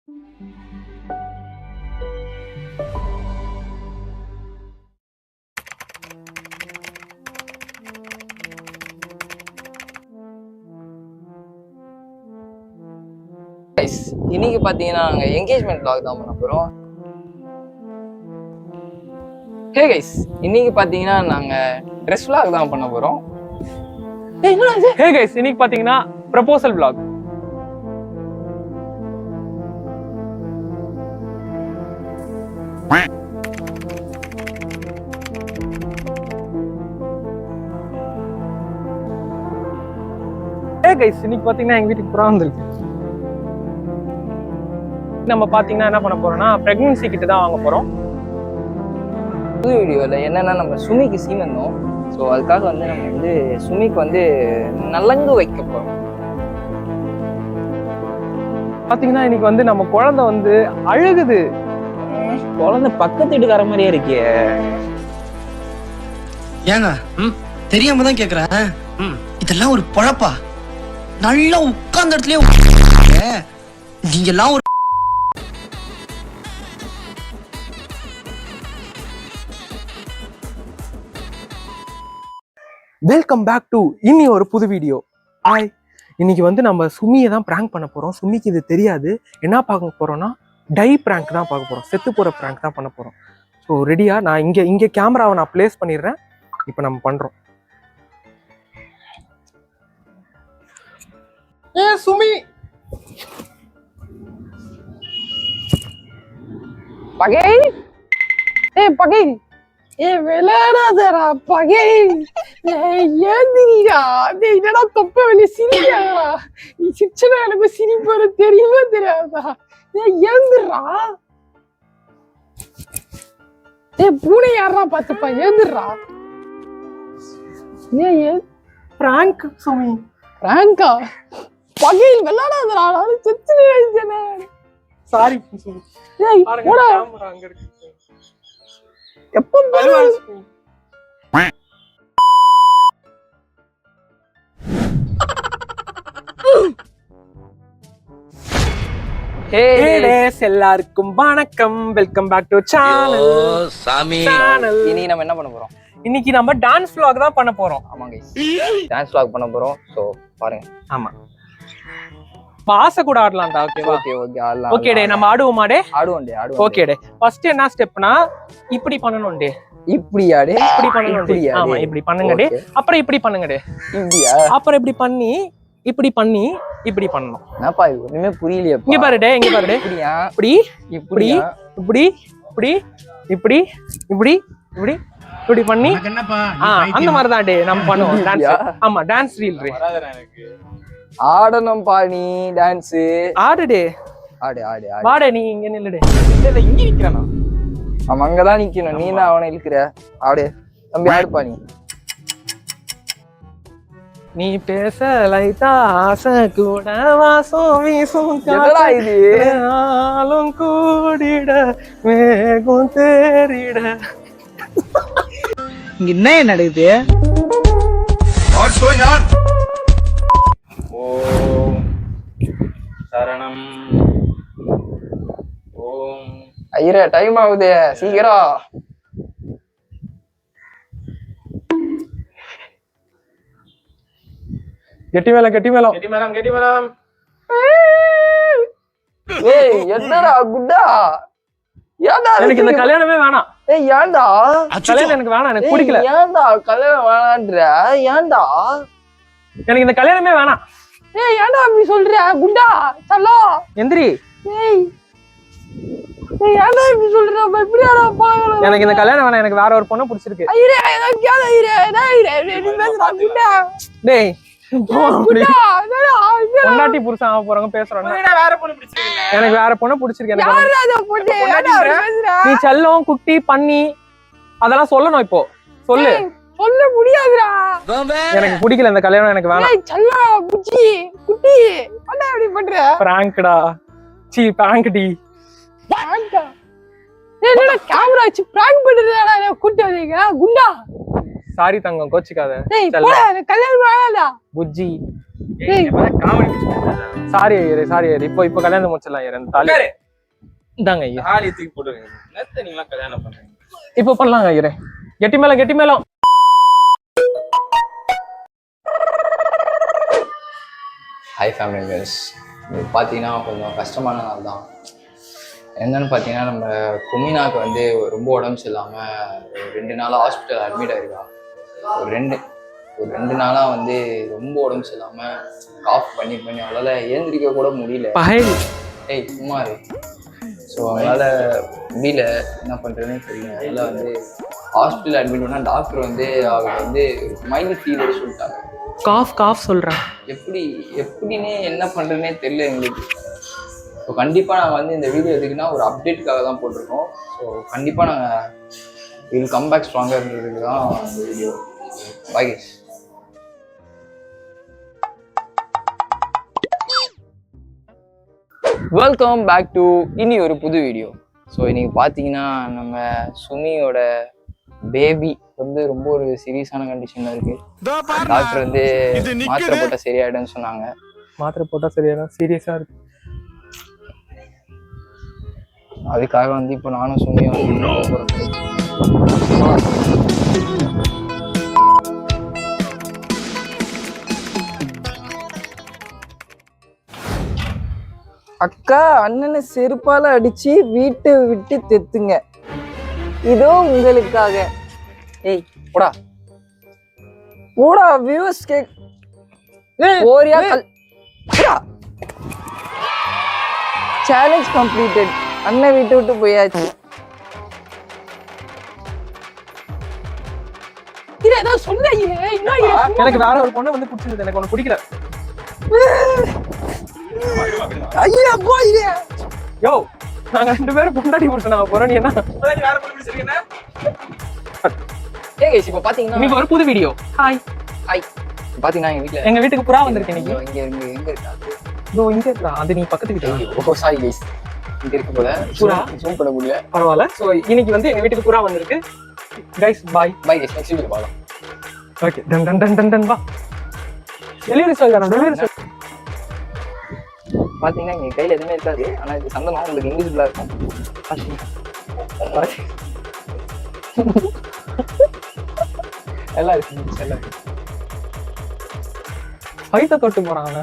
இன்னைக்கு பாத்தீங்கன்னா நாங்க என்கேஜ்மெண்ட் vlog தான் பண்ண போறோம். ஹே கைஸ், இன்னைக்கு பாத்தீங்கன்னா நாங்க ட்ரெஸ் vlog தான் பண்ண போறோம். ஹே கைஸ், இன்னைக்கு பாத்தீங்கன்னா ப்ரொபோசல் vlog. ஹே கைஸ், இன்னைக்கு பாத்தீங்கன்னா எங்க வீட்டுக்கு புறா வந்திருக்கு. நம்ம பாத்தீங்கன்னா என்ன பண்ண போறோம்னா பிரெக்னன்சி கிட்ட தான் வாங்க போறோம். புது வீடியோவில் என்னன்னா நம்ம சுமிக்கு சீமந்தோம். ஸோ அதுக்காக வந்து நம்ம வந்து சுமிக்கு வந்து நலங்கு வைக்க போறோம். பாத்தீங்கன்னா இன்னைக்கு வந்து நம்ம குழந்தை வந்து அழுகுது. குழந்தை பக்கத்து வீட்டுக்கார மாதிரியே இருக்கே. ஏங்க தெரியாம தான் கேக்குறேன். இதெல்லாம் ஒரு பொழப்பா? நல்லா உட்கார்ந்த இடத்துலயே நீங்க எல்லாம் ஒரு வெல்கம் பேக் டு இனி ஒரு புது வீடியோ. இன்னைக்கு வந்து நம்ம சுமியை தான் பிராங்க் பண்ண போறோம். சுமிக்கு இது தெரியாது. என்ன பார்க்க போறோம்னா டை பிராங்க் தான் பார்க்க போறோம். செத்து போற பிராங்க் தான் பண்ண போறோம். ஸோ ரெடியா? நான் இங்க கேமராவை நான் பிளேஸ் பண்ணிடுறேன். இப்போ நம்ம பண்றோம். சுமி பகை, பகை, விளையாடாதடா பகை, ஏந்திரிடா. என்னடா தொப்ப வெளியே சிரிக்கா? நீ சிரிச்சனா எனக்கு சிரிப்பு தெரியுமா தெரியாதா? ஏந்திரா. பூனை யாரா பாத்துப்பா, ஏந்திரா. ஏன் பிராங்க் சுமி? பிராங்கா? பகையில் விளையாடாதடா, நானும் செத்து நினைச்சேன். சாரி சுமி. போடா. கேமரா அங்க இருக்கு. எப்ப எல்லாருக்கும் வணக்கம். Welcome back to channel. இன்னைக்கு நம்ம என்ன பண்ண போறோம்? இன்னைக்கு நம்ம டான்ஸ் vlog தான் பண்ண போறோம். ஆமாங்க, டான்ஸ் vlog பண்ண போறோம். சோ பாருங்க. ஆமா, ஆசை கூட ஆடலாம்டா. ஓகேவா? ஓகே ஓகே, ஆடலாம். ஓகே டே, நம்ம ஆடுவோமா டே? ஆடுவோம் டே, ஆடுவோம். ஓகே டே. ஃபர்ஸ்ட் என்ன ஸ்டெப்னா இப்படி பண்ணனும் டே. இப்படியா டே? இப்படி பண்ணனும் டே. ஆமா, இப்படி பண்ணுங்க டே. அப்புறம் இப்படி பண்ணுங்க டே. இப்படியா? அப்புறம் இப்படி பண்ணி இப்படி பண்ணி இப்படி பண்ணனும். என்னப்பா இது ஒண்ணுமே புரியலையே. இங்க பாரு டே, இங்க பாரு டே. இப்படியா? இப்படி இப்படி இப்படி இப்படி இப்படி இப்படி இப்படி இப்படி பண்ணி அந்த மாதிரி தான் டே நம்ம பண்ணுவோம் டான்ஸ். ஆமா, டான்ஸ் ரீல் ரே. ஆடணும் பா நீ டான்ஸ். ஆடு டே. ஆடு ஆடு ஆடு. வாடே, நீ இங்க நில்லு டே. டேய் இங்க நிக்கறானா? அவன் அங்கதான் நிக்கணும். நீ தான் அவனை இழுக்கிற. ஆடு தம்பி, ஆடுப்பா நீ. நீ பேச லைட்டா ஆசை கூட வாசம் வீசும். என்னடா இது? ஆளும் கூடிட வேகம் தேறிட. இங்க என்ன நடக்குது? ஓம் சரணம். ஓம். ஐயரே, டைம் ஆகுது, சீக்கிரம். கெட்டி மேளம் கெட்டி மேளம் கெட்டி மேளம் கெட்டி மேளம். ஏய் என்னடா குட்டா? ஏன்டா எனக்கு இந்த கல்யாணமே வேணாம். ஏய் ஏன்டா கல்யாணம் எனக்கு வேணாம், எனக்கு பிடிக்கல. ஏன்டா கல்யாணம் வேணான்ற? ஏன்டா எனக்கு இந்த கல்யாணமே வேணாம். ஏய் ஏன்டா அப்படி சொல்ற குண்டா? சல்லோ எந்திரி. ஏய் ஏன்டா இப்படி சொல்ற? எப்படிடா பாக்கணும்? எனக்கு இந்த கல்யாணம் வேணாம். எனக்கு வேற ஒரு பொண்ணு பிடிச்சிருக்கு. ஐயரே ஏதோ கேள ஐயரே நீ பேசுடா குண்டா. டேய் குண்டா என்னடா பொண்டாட்டி புருஷன் ஆக போறவங்க பேசுறோம். வேற பொண்ணு பிடிச்சிருக்கு. எனக்கு வேற பொண்ணு பிடிச்சிருக்கு. எனக்கு யாரா அத பொண்ணு? என்னடா பேசுற? நீ செல்லம் குட்டி பண்ணி அதெல்லாம் சொல்லணும். இப்போ சொல்லு. சொல்ல முடியாதுடா. எனக்கு பிடிக்கல இந்த கல்யாணம், எனக்கு வேணாம். ஏய் சல்லா புச்சி குட்டி என்ன அப்படி பண்ற? பிராங்க்டா. சீ பிராங்க் டி. பிராங்கா? ஏய் என்னடா கேமரா வச்சு பிராங்க் பண்றடா? நான் கூட்டி வந்தீங்க குண்டா. சாரி தங்கம், கோச்சிக்காத. ஏய் போடா, கல்யாணம் வேணாம்டா. புஜ்ஜி காமெடி சாரி ஐயரே சாரி ஐயரே இப்போ கல்யாணம் முடிச்சிடலாம் ஐயரே அந்த தாலி இந்தாங்க ஐயா தாலி தூக்கி போட்டுருங்க. என்னத்த நீங்களா கல்யாணம் பண்றீங்க? இப்போ பண்ணலாங்க ஐயரே கெட்டி மேளம் ஹாய் ஃபேமிலி மெம்பர்ஸ், இது பார்த்தீங்கன்னா கொஞ்சம் கஷ்டமான நாள் தான். என்னன்னு பார்த்தீங்கன்னா நம்ம குமினாக்கு வந்து ரொம்ப உடம்பு சரியில்லாமல் 2 நாளாக ஹாஸ்பிட்டல் அட்மிட் ஆகிருக்கா. ஒரு ரெண்டு நாளாக வந்து ரொம்ப உடம்பு சரியில்லாமல் காஃப் பண்ணி அவளால் ஏந்திரிக்க கூட முடியல. ஏய் சும்மா இரு. ஸோ அவங்களால முடியல, என்ன பண்ணுறதுன்னு தெரியல. அதனால் வந்து ஹாஸ்பிட்டல் அட்மிட் பண்ணால் டாக்டர் வந்து அவங்க வந்து மைல்டு ஃபீவர் சொல்லிட்டாங்க. காஃப் சொல்கிறேன். எப்படின்னு என்ன பண்ணுறதுனே தெரியல எங்களுக்கு. ஸோ கண்டிப்பாக நாங்கள் வந்து இந்த வீடியோ எதுக்குன்னா ஒரு அப்டேட்டுக்காக தான் போட்டிருக்கோம். ஸோ கண்டிப்பாக நாங்கள் வில் கம் பேக் ஸ்ட்ராங்கர்ன்றதுக்கு தான் இந்த video. Bye guys. Welcome back to இனி ஒரு புது வீடியோ. ஸோ இன்னைக்கு பார்த்தீங்கன்னா நம்ம சுமியோட பேபி வந்து ரொம்ப ஒரு சீரியஸான கண்டிஷன்ல இருக்கு. டாக்டர் வந்து மாத்திரை போட்டால் சரியாயிடும்னு சொன்னாங்க. மாத்திரை போட்டால் சரியாயிடும், சீரியஸாக இருக்கு. அதுக்காக வந்து இப்போ நானும் சுமியும் அக்கா அண்ணனை செருப்பால அடிச்சு வீட்டை விட்டு தெத்துங்க, இதோ உங்களுக்காக. ஏய் போடா போடா, வியூஸ் கேக் ஓரியா கல். Challenge completed. அண்ணன் வீட்டை விட்டு போயாச்சு. எனக்கு வேற ஒரு பொண்ணு வந்து பிடிச்சிருது, எனக்கு ஒண்ணு பிடிக்கல. ஐயா போயிரு. யோ நாங்க 2 பேரும் பொண்டாட்டி புடிச்சு நாங்க போறோம். நீ என்ன வேற பொண்ணு பிடிச்சிருக்கீங்க? ஏய் गाइस, இப்போ பாத்தீங்கன்னா இன்னைக்கு ஒரு புது வீடியோ. ஹாய் பாத்தீங்கன்னா எங்க வீட்டுக்கு புறா வந்திருக்கு இன்னைக்கு. எங்க இருக்கா? இதோ இங்க இருக்கா. அது நீ பக்கத்து வீட்டு. ஓ சாரி गाइस, இங்க இருக்கு போல. புறா ஜூம் பண்ண முடியல. பரவாயில்ல. சோ இன்னைக்கு வந்து எங்க வீட்டுக்கு புறா வந்திருக்கு. Guys bye guys, next video பார்க்கலாம். ஓகே டன் டன் டன் டன் டன் வா. டெலிவரி சொல்றேன். பாத்தீங்கன்னா எங்க கையில எதுவுமே இருக்காது, ஆனா இது சந்தனம் உங்களுக்கு இன்விசிபிளா இருக்கும். எல்லாம் இருக்கு. ஃபைட்ட தொட்டு போறாங்க.